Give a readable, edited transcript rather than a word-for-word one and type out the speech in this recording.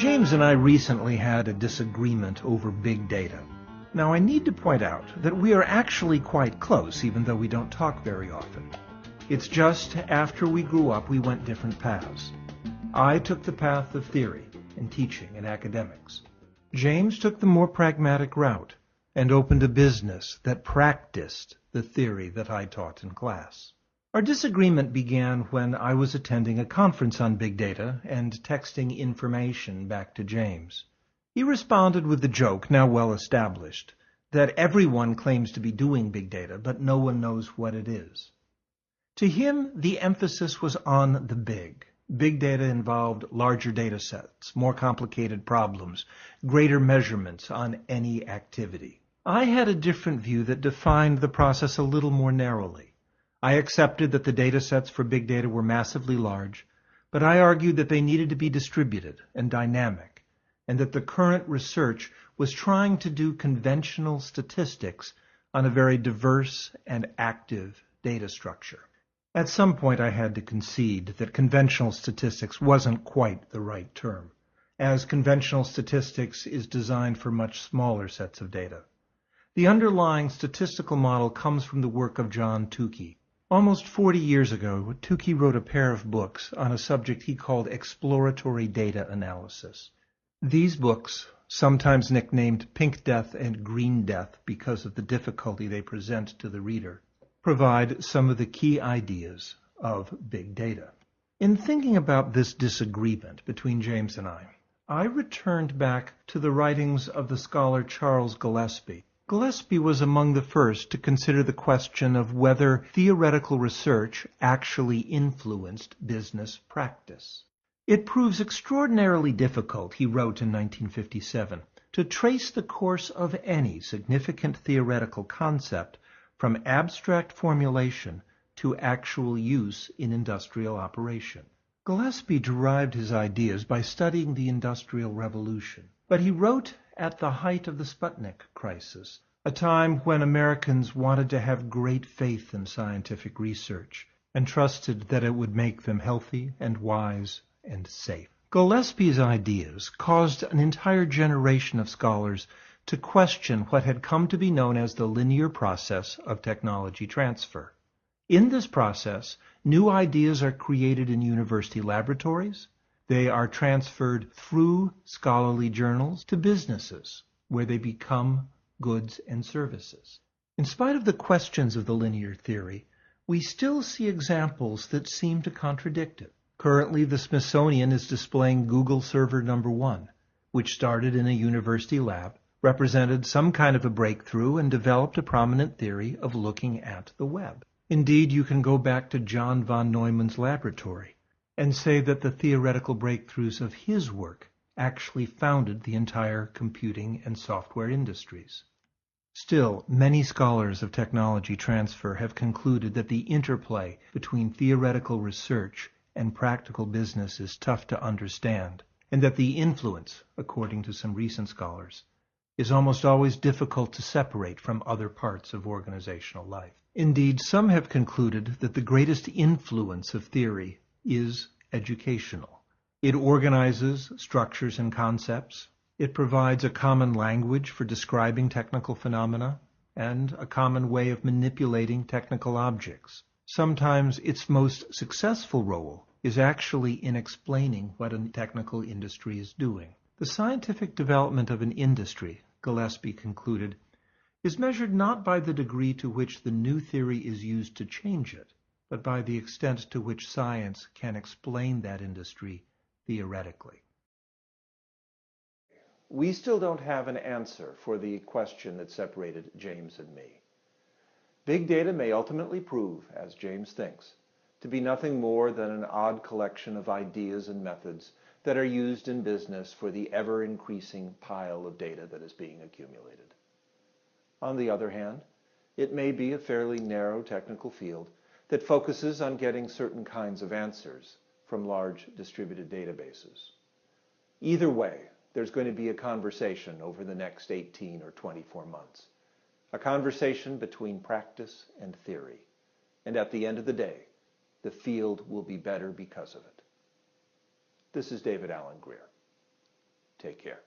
James and I recently had a disagreement over big data. Now, I need to point out that we are actually quite close, even though we don't talk very often. It's just after we grew up, we went different paths. I took the path of theory and teaching and academics. James took the more pragmatic route and opened a business that practiced the theory that I taught in class. Our disagreement began when I was attending a conference on big data and texting information back to James. He responded with the joke, now well established, that everyone claims to be doing big data, but no one knows what it is. To him, the emphasis was on the big. Big data involved larger data sets, more complicated problems, greater measurements on any activity. I had a different view that defined the process a little more narrowly. I accepted that the data sets for big data were massively large, but I argued that they needed to be distributed and dynamic, and that the current research was trying to do conventional statistics on a very diverse and active data structure. At some point I had to concede that conventional statistics wasn't quite the right term, as conventional statistics is designed for much smaller sets of data. The underlying statistical model comes from the work of John Tukey. Almost 40 years ago, Tukey wrote a pair of books on a subject he called exploratory data analysis. These books, sometimes nicknamed Pink Death and Green Death because of the difficulty they present to the reader, provide some of the key ideas of big data. In thinking about this disagreement between James and I returned back to the writings of the scholar Charles Gillespie. Gillespie was among the first to consider the question of whether theoretical research actually influenced business practice. It proves extraordinarily difficult, he wrote in 1957, to trace the course of any significant theoretical concept from abstract formulation to actual use in industrial operation. Gillespie derived his ideas by studying the Industrial Revolution, but he wrote at the height of the Sputnik crisis, a time when Americans wanted to have great faith in scientific research and trusted that it would make them healthy and wise and safe. Gillespie's ideas caused an entire generation of scholars to question what had come to be known as the linear process of technology transfer. In this process, new ideas are created in university laboratories. They are transferred through scholarly journals to businesses, where they become goods and services. In spite of the questions of the linear theory, we still see examples that seem to contradict it. Currently, the Smithsonian is displaying Google Server number 1, which started in a university lab, represented some kind of a breakthrough, and developed a prominent theory of looking at the web. Indeed, you can go back to John von Neumann's laboratory and say that the theoretical breakthroughs of his work actually founded the entire computing and software industries. Still, many scholars of technology transfer have concluded that the interplay between theoretical research and practical business is tough to understand, and that the influence, according to some recent scholars, is almost always difficult to separate from other parts of organizational life. Indeed, some have concluded that the greatest influence of theory is educational. It organizes structures and concepts. It provides a common language for describing technical phenomena and a common way of manipulating technical objects. Sometimes its most successful role is actually in explaining what a technical industry is doing. The scientific development of an industry, Gillespie concluded, is measured not by the degree to which the new theory is used to change it, but by the extent to which science can explain that industry theoretically. We still don't have an answer for the question that separated James and me. Big data may ultimately prove, as James thinks, to be nothing more than an odd collection of ideas and methods that are used in business for the ever-increasing pile of data that is being accumulated. On the other hand, it may be a fairly narrow technical field that focuses on getting certain kinds of answers from large distributed databases. Either way, there's going to be a conversation over the next 18 or 24 months. A conversation between practice and theory. And at the end of the day, the field will be better because of it. This is David Alan Grier. Take care.